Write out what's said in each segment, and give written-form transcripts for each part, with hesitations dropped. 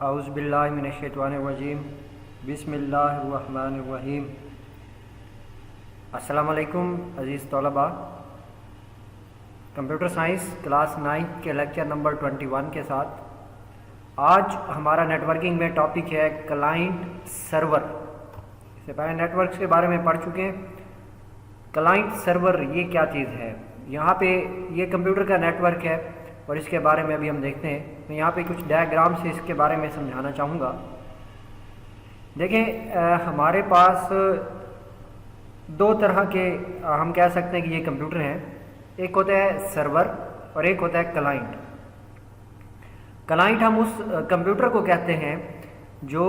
اعوذ باللہ من الشیطان الرجیم بسم اللہ الرحمن الرحیم۔ السلام علیکم عزیز طلباء، کمپیوٹر سائنس کلاس 9 کے لیکچر نمبر 21 کے ساتھ آج ہمارا نیٹ ورکنگ میں ٹاپک ہے کلائنٹ سرور۔ اس سے پہلے نیٹ ورکس کے بارے میں پڑھ چکے ہیں۔ کلائنٹ سرور یہ کیا چیز ہے؟ یہاں پہ یہ کمپیوٹر کا نیٹ ورک ہے اور اس کے بارے میں ابھی ہم دیکھتے ہیں۔ میں یہاں پہ کچھ ڈائیگرام سے اس کے بارے میں سمجھانا چاہوں گا۔ دیکھیں، ہمارے پاس دو طرح کے ہم کہہ سکتے ہیں کہ یہ کمپیوٹر ہیں۔ ایک ہوتا ہے سرور اور ایک ہوتا ہے کلائنٹ۔ کلائنٹ ہم اس کمپیوٹر کو کہتے ہیں جو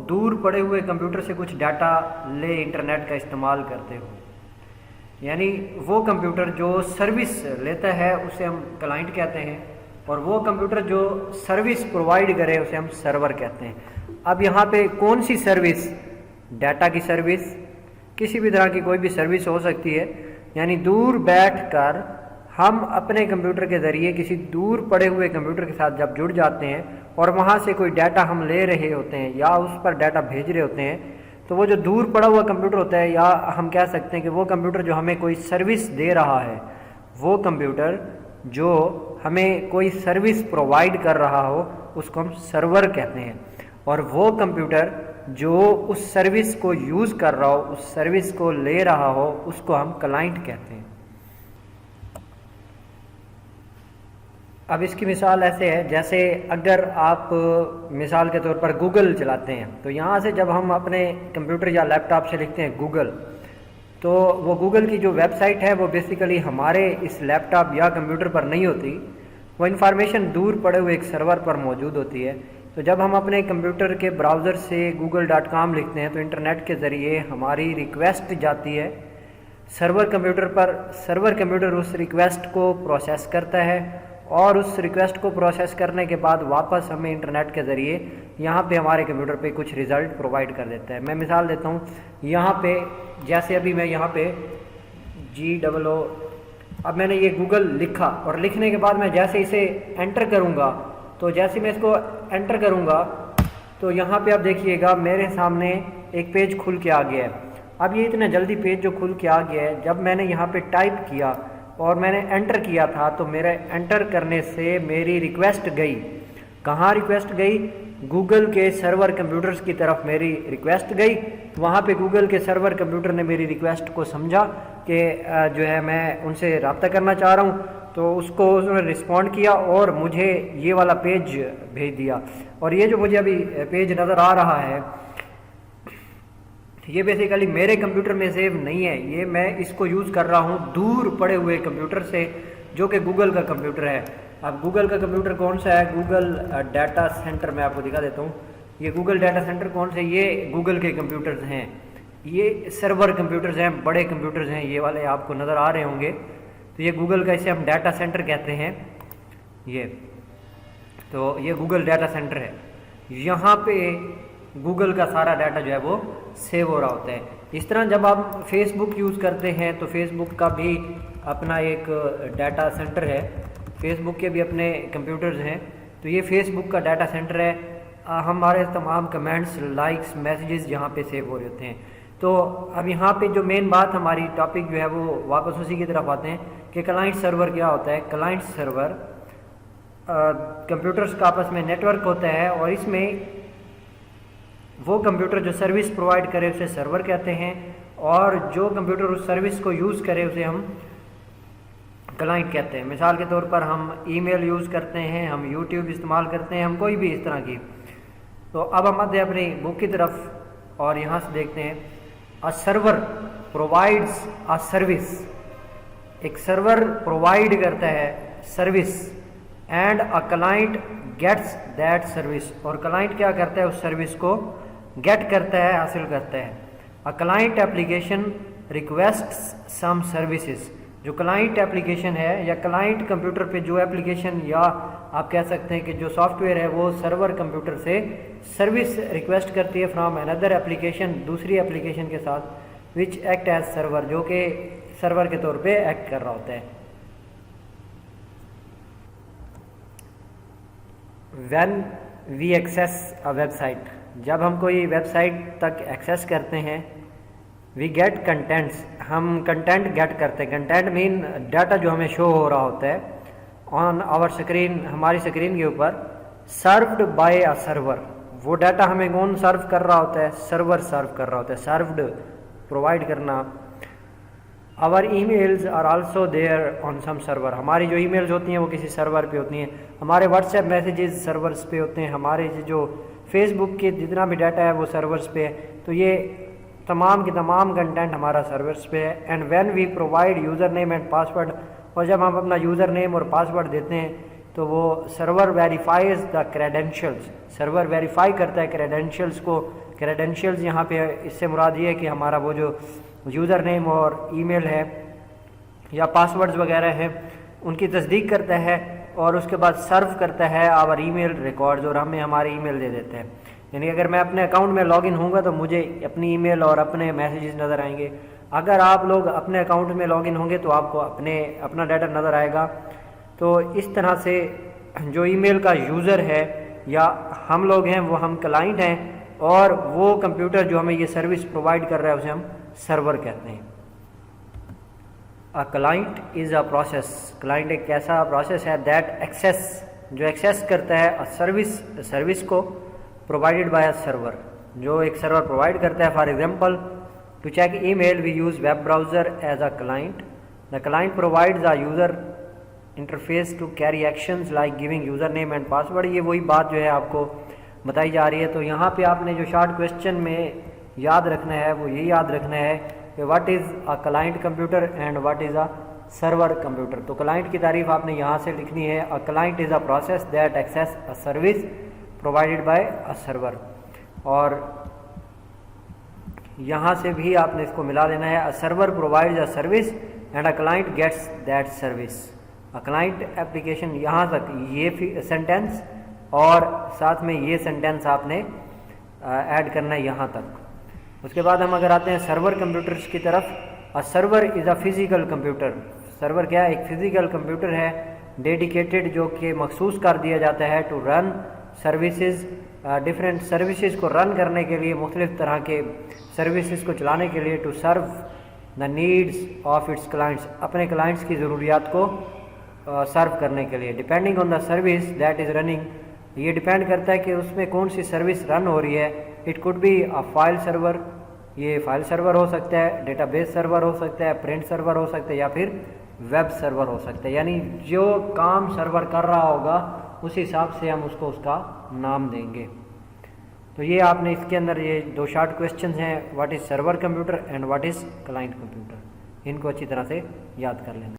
دور پڑے ہوئے کمپیوٹر سے کچھ ڈیٹا لے انٹرنیٹ کا استعمال کرتے ہو، یعنی وہ کمپیوٹر جو سروس لیتا ہے اسے ہم کلائنٹ کہتے ہیں، اور وہ کمپیوٹر جو سروس پرووائڈ کرے اسے ہم سرور کہتے ہیں۔ اب یہاں پہ کون سی سروس؟ ڈیٹا کی سروس، کسی بھی طرح کی کوئی بھی سروس ہو سکتی ہے، یعنی دور بیٹھ کر ہم اپنے کمپیوٹر کے ذریعے کسی دور پڑے ہوئے کمپیوٹر کے ساتھ جب جڑ جاتے ہیں اور وہاں سے کوئی ڈیٹا ہم لے رہے ہوتے ہیں یا اس پر ڈیٹا بھیج رہے ہوتے ہیں، تو وہ جو دور پڑا ہوا کمپیوٹر ہوتا ہے، یا ہم کہہ سکتے ہیں کہ وہ کمپیوٹر جو ہمیں کوئی سروس دے رہا ہے، وہ کمپیوٹر جو ہمیں کوئی سروس پرووائڈ کر رہا ہو اس کو ہم سرور کہتے ہیں، اور وہ کمپیوٹر جو اس سروس کو یوز کر رہا ہو، اس سروس کو لے رہا ہو، اس کو ہم کلائنٹ کہتے ہیں۔ اب اس کی مثال ایسے ہے، جیسے اگر آپ مثال کے طور پر گوگل چلاتے ہیں، تو یہاں سے جب ہم اپنے کمپیوٹر یا لیپ ٹاپ سے لکھتے ہیں گوگل، تو وہ گوگل کی جو ویب سائٹ ہے وہ بیسیکلی ہمارے اس لیپ ٹاپ یا کمپیوٹر پر نہیں ہوتی، وہ انفارمیشن دور پڑے ہوئے ایک سرور پر موجود ہوتی ہے۔ تو جب ہم اپنے کمپیوٹر کے براؤزر سے google.com لکھتے ہیں تو انٹرنیٹ کے ذریعے ہماری ریکویسٹ جاتی ہے سرور کمپیوٹر پر۔ سرور کمپیوٹر اس ریکویسٹ کو پروسیس کرتا ہے، اور اس ریکویسٹ کو پروسیس کرنے کے بعد واپس ہمیں انٹرنیٹ کے ذریعے یہاں پہ ہمارے کمپیوٹر پہ کچھ ریزلٹ پرووائڈ کر دیتا ہے۔ میں مثال دیتا ہوں، یہاں پہ جیسے ابھی میں یہاں پہ GOO، اب میں نے یہ گوگل لکھا، اور لکھنے کے بعد میں جیسے اسے انٹر کروں گا، تو جیسے میں اس کو انٹر کروں گا تو یہاں پہ آپ دیکھیے گا میرے سامنے ایک پیج کھل کے آ گیا ہے۔ اب یہ اتنا جلدی پیج جو کھل کے آ گیا ہے، جب میں نے یہاں پہ ٹائپ کیا اور میں نے انٹر کیا تھا، تو میرے انٹر کرنے سے میری ریکویسٹ گئی کہاں؟ ریکویسٹ گئی گوگل کے سرور کمپیوٹرز کی طرف میری ریکویسٹ گئی۔ وہاں پہ گوگل کے سرور کمپیوٹر نے میری ریکویسٹ کو سمجھا کہ جو ہے میں ان سے رابطہ کرنا چاہ رہا ہوں، تو اس کو انہوں نے رسپونڈ کیا اور مجھے یہ والا پیج بھیج دیا۔ اور یہ جو مجھے ابھی پیج نظر آ رہا ہے، یہ بیسیکلی میرے کمپیوٹر میں سیو نہیں ہے، یہ میں اس کو یوز کر رہا ہوں دور پڑے ہوئے کمپیوٹر سے جو کہ گوگل کا کمپیوٹر ہے۔ اب گوگل کا کمپیوٹر کون سا ہے؟ Google data centre. میں آپ کو دکھا دیتا ہوں، یہ گوگل ڈیٹا سینٹر کون سے؟ یہ گوگل کے کمپیوٹرز ہیں، یہ سرور کمپیوٹرز ہیں، بڑے کمپیوٹرز ہیں، یہ والے آپ کو نظر آ رہے ہوں گے۔ تو یہ گوگل کا، اسے ہم ڈیٹا سینٹر کہتے ہیں۔ تو یہ گوگل ڈیٹا سینٹر ہے، یہاں پہ گوگل کا سارا ڈیٹا جو ہے وہ سیو ہو رہا ہوتا ہے۔ اس طرح جب آپ فیس بک یوز کرتے ہیں تو فیس بک کا بھی اپنا ایک ڈیٹا سینٹر ہے، فیس بک کے بھی اپنے کمپیوٹرز ہیں۔ تو یہ فیس بک کا ڈیٹا سینٹر ہے، ہمارے تمام کمنٹس، لائکس، میسیجز یہاں پہ سیو ہو رہے ہوتے ہیں۔ تو اب یہاں پہ جو مین بات ہماری ٹاپک جو ہے وہ واپس اسی کی طرف آتے ہیں کہ کلائنٹ سرور کیا ہوتا ہے۔ کلائنٹ سرور کمپیوٹرز کا آپس میں نیٹ ورک ہوتا ہے، اور اس میں وہ کمپیوٹر جو سروس پرووائڈ کرے اسے سرور کہتے ہیں، اور جو کمپیوٹر اس سروس کو یوز کرے اسے ہم کلائنٹ کہتے ہیں۔ مثال کے طور پر ہم ای میل یوز کرتے ہیں، ہم یوٹیوب استعمال کرتے ہیں، ہم کوئی بھی اس طرح کی۔ تو اب ہم آتے ہیں اپنی بک کی طرف اور یہاں سے دیکھتے ہیں A server provides a service، ایک سرور پرووائڈ کرتا ہے service, and a client gets that service، اور کلائنٹ کیا کرتا ہے؟ اس سروس کو گیٹ کرتا ہے، حاصل کرتا ہے۔ A client application requests some services، جو کلائنٹ اپلیکیشن ہے یا کلائنٹ کمپیوٹر پہ جو اپلیکیشن یا آپ کہہ سکتے ہیں کہ جو سافٹ ویئر ہے وہ سرور کمپیوٹر سے سروس ریکویسٹ کرتی ہے فرام اندر اپلیکیشن، دوسری اپلیکیشن کے ساتھ، وچ ایکٹ ایز سرور، جو کہ سرور کے طور پہ ایکٹ کر رہا ہوتا ہے۔ when we access a website, جب ہم کوئی ویب سائٹ تک ایکسیس کرتے ہیں، وی گیٹ کنٹینٹس، ہم کنٹینٹ گیٹ کرتے ہیں. کنٹینٹ مین ڈاٹا جو ہمیں شو ہو رہا ہوتا ہے آن آور اسکرین، ہماری اسکرین کے اوپر، سروڈ بائی اے سرور. وہ ڈاٹا ہمیں کون سرو کر رہا ہوتا ہے؟ سرور سرو کر رہا ہوتا ہے. سروڈ پرووائڈ کرنا. Our e mails are also there on some server, ہماری جو ای میلز ہوتی ہیں وہ کسی سرور پہ ہوتی ہیں. ہمارے واٹس ایپ میسیجز سرورز پہ ہوتے ہیں. ہمارے جو فیس بک کے جتنا بھی ڈاٹا ہے وہ سرورز پہ ہے. تو یہ تمام کے تمام کنٹینٹ ہمارا سرورز پہ ہے. And when we provide username and password, اور جب ہم اپنا یوزر نیم اور پاسورڈ دیتے ہیں تو وہ سرور ویریفائز دا کریڈینشیلز، سرور ویریفائی کرتا ہے کریڈینشیلز کو. کریڈینشیلز یہاں پہ اس سے مراد یہ ہے کہ ہمارا وہ جو یوزر نیم اور ای میل ہے یا پاسورڈز وغیرہ ہیں ان کی تصدیق کرتا ہے، اور اس کے بعد سرو کرتا ہے آور ای میل ریکارڈز، اور ہمیں ہمارے ای میل دے دیتے ہیں. یعنی اگر میں اپنے اکاؤنٹ میں لاگ ان ہوں گا تو مجھے اپنی ای میل اور اپنے میسیجز نظر آئیں گے. اگر آپ لوگ اپنے اکاؤنٹ میں لاگ ان ہوں گے تو آپ کو اپنا ڈاٹا نظر آئے گا. تو اس طرح سے جو ای میل کا یوزر ہے یا ہم لوگ ہیں وہ ہم کلائنٹ ہیں، اور وہ کمپیوٹر جو ہمیں یہ سروس پرووائڈ کر رہا ہے اسے ہم سرور کہتے ہیں. Client is a process, client ایک ایسا پروسیس ہے دیٹ ایکسیس، جو ایکسیس کرتا ہے سروس کو پرووائڈیڈ بائی اے سرور، جو ایک سرور پرووائڈ کرتا ہے. For example to check email we use web browser as a client. The client provides a user interface to carry actions like giving username and password. یہ وہی بات جو ہے آپ کو بتائی جا رہی ہے. تو یہاں پہ آپ نے جو شارٹ کویشچن میں یاد رکھنا ہے وہ یہی یاد رکھنا ہے کہ what is a client computer and what is a server computer. تو کلائنٹ کی تعریف آپ نے یہاں سے لکھنی ہے. A client is a process that access a service provided by a server. اور یہاں سے بھی آپ نے اس کو ملا لینا ہے. A server provides a service and a client gets that service. A client application, یہاں تک یہ سینٹینس اور ساتھ میں یہ سینٹینس آپ نے ایڈ کرنا ہے یہاں تک. اس کے بعد ہم اگر آتے ہیں سرور کمپیوٹرز کی طرف. سرور از اے فزیکل کمپیوٹر. سرور کیا ہے؟ ایک فزیکل کمپیوٹر ہے ڈیڈیکیٹڈ، جو کہ مخصوص کر دیا جاتا ہے to run services, different services کو رن کرنے کے لیے، مختلف طرح کے سروسز کو چلانے کے لیے. To serve the needs of its clients, اپنے کلائنٹس کی ضروریات کو سرو کرنے کے لیے. Depending on the service that is running, یہ ڈپینڈ کرتا ہے کہ اس میں کون سی سروس رن ہو رہی ہے. It could be a file server, یہ فائل سرور ہو سکتا ہے، ڈیٹا بیس سرور ہو سکتا ہے، پرنٹ سرور ہو سکتا ہے، یا پھر ویب سرور ہو سکتا ہے. یعنی جو کام سرور کر رہا ہوگا اس حساب سے ہم اس کو اس کا نام دیں گے. تو یہ آپ نے اس کے اندر یہ دو شارٹ کویشچنز ہیں، what is server computer and what is client computer, ان کو اچھی طرح سے یاد کر لینا.